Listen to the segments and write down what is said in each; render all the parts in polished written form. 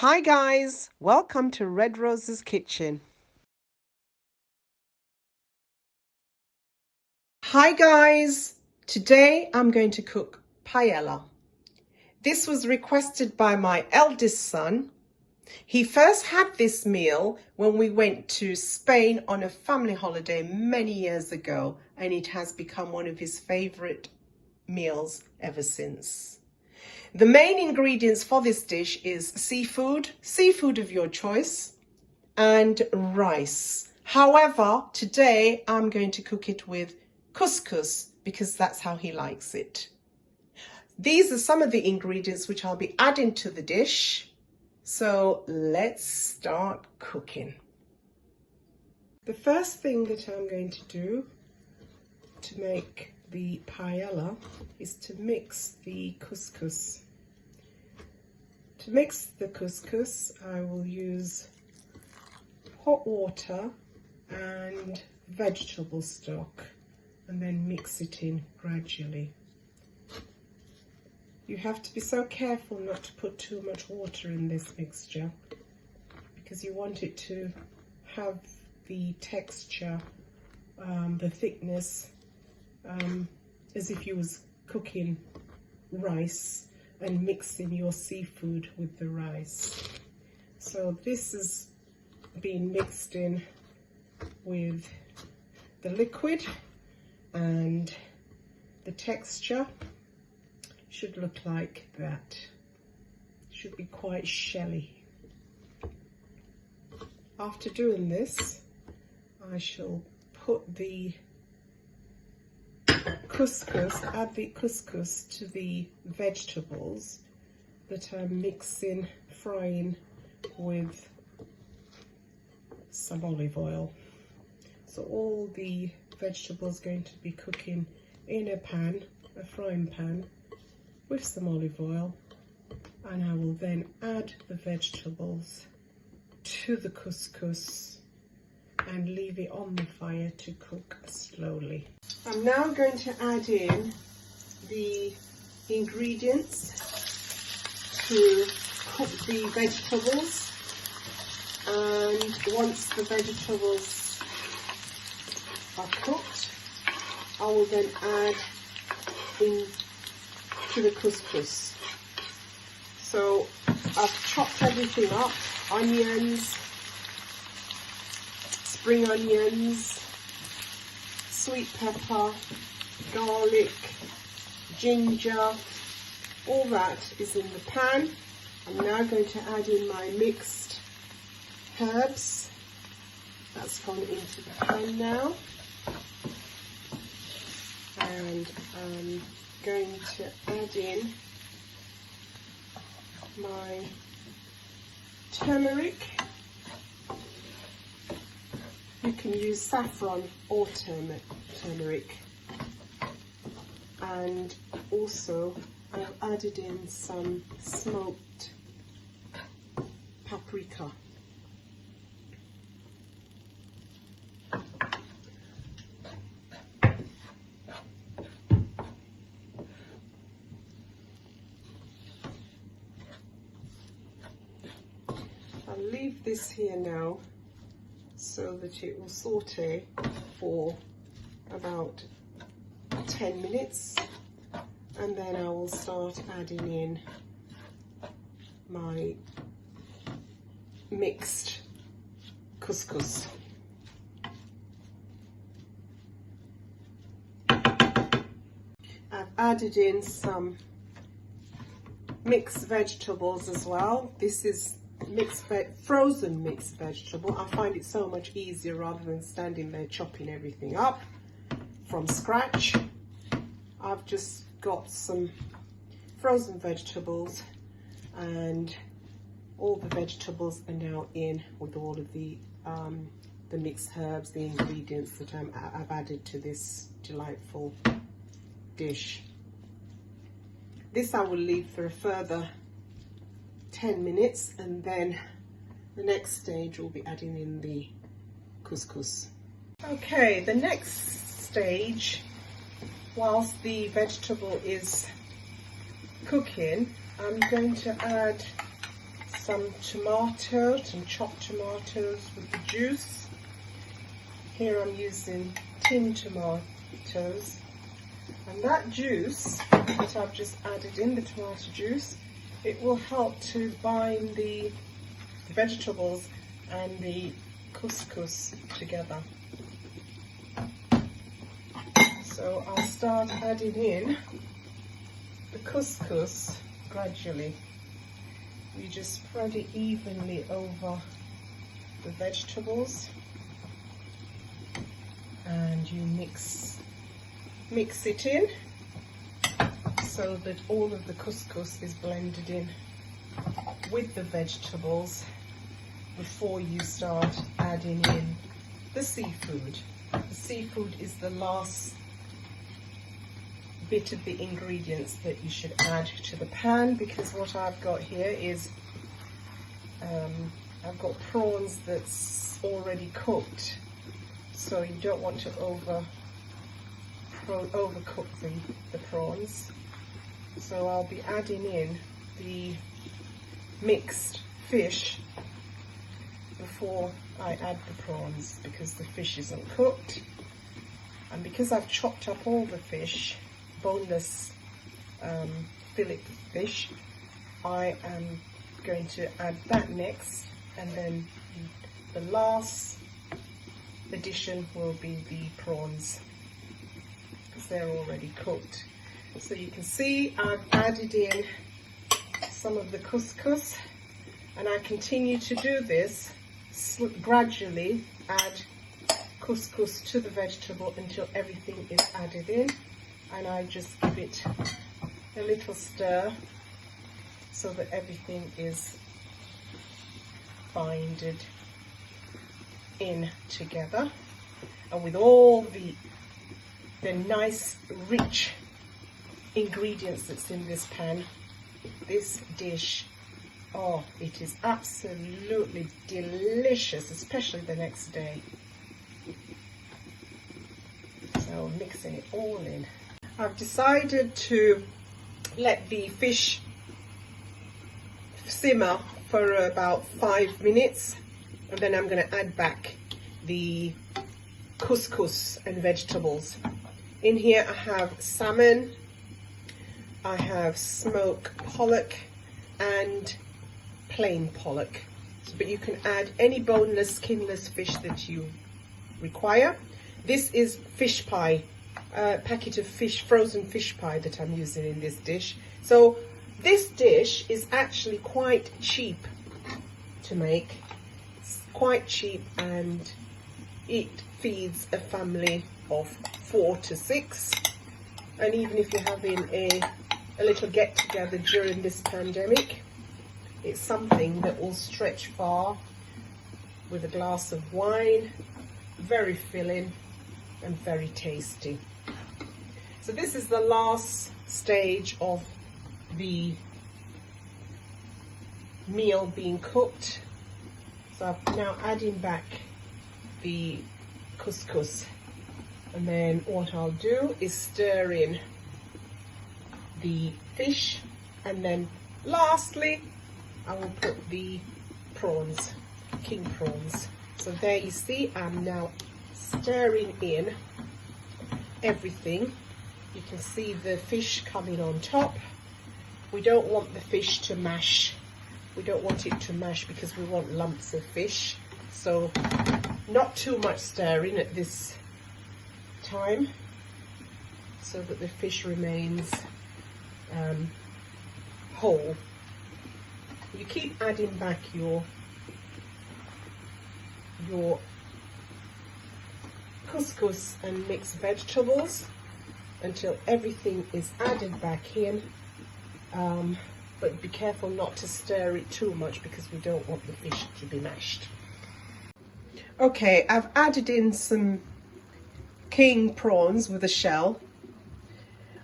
Hi guys, welcome to Red Rose's Kitchen. Hi guys, today I'm going to cook paella. This was requested by my eldest son. He first had this meal when we went to Spain on a family holiday many years ago, and it has become one of his favorite meals ever since. The main ingredients for this dish is seafood of your choice, and rice. However, today I'm going to cook it with couscous because that's how he likes it. These are some of the ingredients which I'll be adding to the dish. So let's start cooking. The first thing that I'm going to do to make the paella is to mix the couscous. To mix the couscous, I will use hot water and vegetable stock and then mix it in gradually. You have to be so careful not to put too much water in this mixture because you want it to have the texture, the thickness, as if you was cooking rice and mixing your seafood with the rice. So this is being mixed in with the liquid, and the texture should look like that. Should be quite shelly. After doing this, I shall put the couscous, add the couscous to the vegetables that I'm mixing, frying with some olive oil. So all the vegetables going to be cooking in a pan, a frying pan, with some olive oil, and I will then add the vegetables to the couscous and leave it on the fire to cook slowly. I'm now going to add in the ingredients to cook the vegetables, and once the vegetables are cooked, I will then add in to the couscous. So I've chopped everything up: onions, spring onions, sweet pepper, garlic, ginger, all that is in the pan. I'm now going to add in my mixed herbs. That's gone into the pan now. And I'm going to add in my turmeric. You can use saffron or turmeric. And also I've added in some smoked paprika. I'll leave this here now so that it will saute for about 10 minutes, and then I will start adding in my mixed couscous. I've added in some mixed vegetables as well. This is frozen mixed vegetable. I find it so much easier rather than standing there chopping everything up from scratch. I've just got some frozen vegetables, and all the vegetables are now in with all of the mixed herbs, the ingredients that I've added to this delightful dish. This I will leave for a further 10 minutes, and then the next stage will be adding in the couscous. Okay, the next stage, whilst the vegetable is cooking, I'm going to add some chopped tomatoes with the juice. Here I'm using tin tomatoes, and that juice that I've just added in, the tomato juice, it will help to bind the vegetables and the couscous together. So I'll start adding in the couscous gradually. You just spread it evenly over the vegetables, and you mix it in so that all of the couscous is blended in with the vegetables before you start adding in the seafood. The seafood is the last bit of the ingredients that you should add to the pan, because what I've got here is I've got prawns that's already cooked, so you don't want to overcook the prawns. So I'll be adding in the mixed fish before I add the prawns, because the fish isn't cooked, and because I've chopped up all the fish, boneless fillet fish, I am going to add that next, and then the last addition will be the prawns, because they're already cooked. So you can see I've added in some of the couscous, and I continue to do this, gradually add couscous to the vegetable until everything is added in, and I just give it a little stir so that everything is binded in together. And with all the nice rich ingredients that's in this pan, this dish, oh, it is absolutely delicious, especially the next day. So mixing it all in. I've decided to let the fish simmer for about 5 minutes, and then I'm going to add back the couscous and vegetables. In here I have salmon, I have smoked pollock and plain pollock, but you can add any boneless, skinless fish that you require. This is fish pie, a packet of frozen fish pie that I'm using in this dish. So this dish is actually quite cheap to make. It's quite cheap, and it feeds a family of 4 to 6. And even if you're having a little get together during this pandemic, it's something that will stretch far with a glass of wine. Very filling and very tasty. So this is the last stage of the meal being cooked. So I'm now adding back the couscous, and then what I'll do is stir in the fish, and then lastly I will put the prawns, king prawns. So there you see, I'm now stirring in everything. You can see the fish coming on top. We don't want the fish to mash. We don't want it to mash because we want lumps of fish. So not too much stirring at this time, so that the fish remains whole. You keep adding back your couscous and mixed vegetables until everything is added back in, but be careful not to stir it too much because we don't want the fish to be mashed. Okay, I've added in some king prawns with a shell.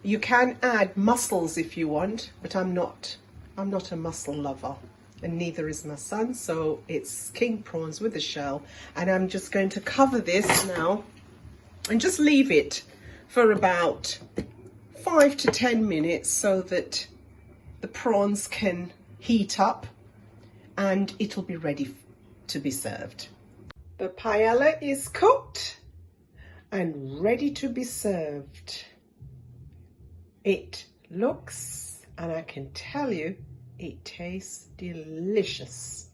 You can add mussels if you want, but I'm not a mussel lover, and neither is my son, so it's king prawns with a shell. And I'm just going to cover this now and just leave it for about 5 to 10 minutes so that the prawns can heat up and it'll be ready to be served. The paella is cooked and ready to be served. It looks, and I can tell you, it tastes delicious.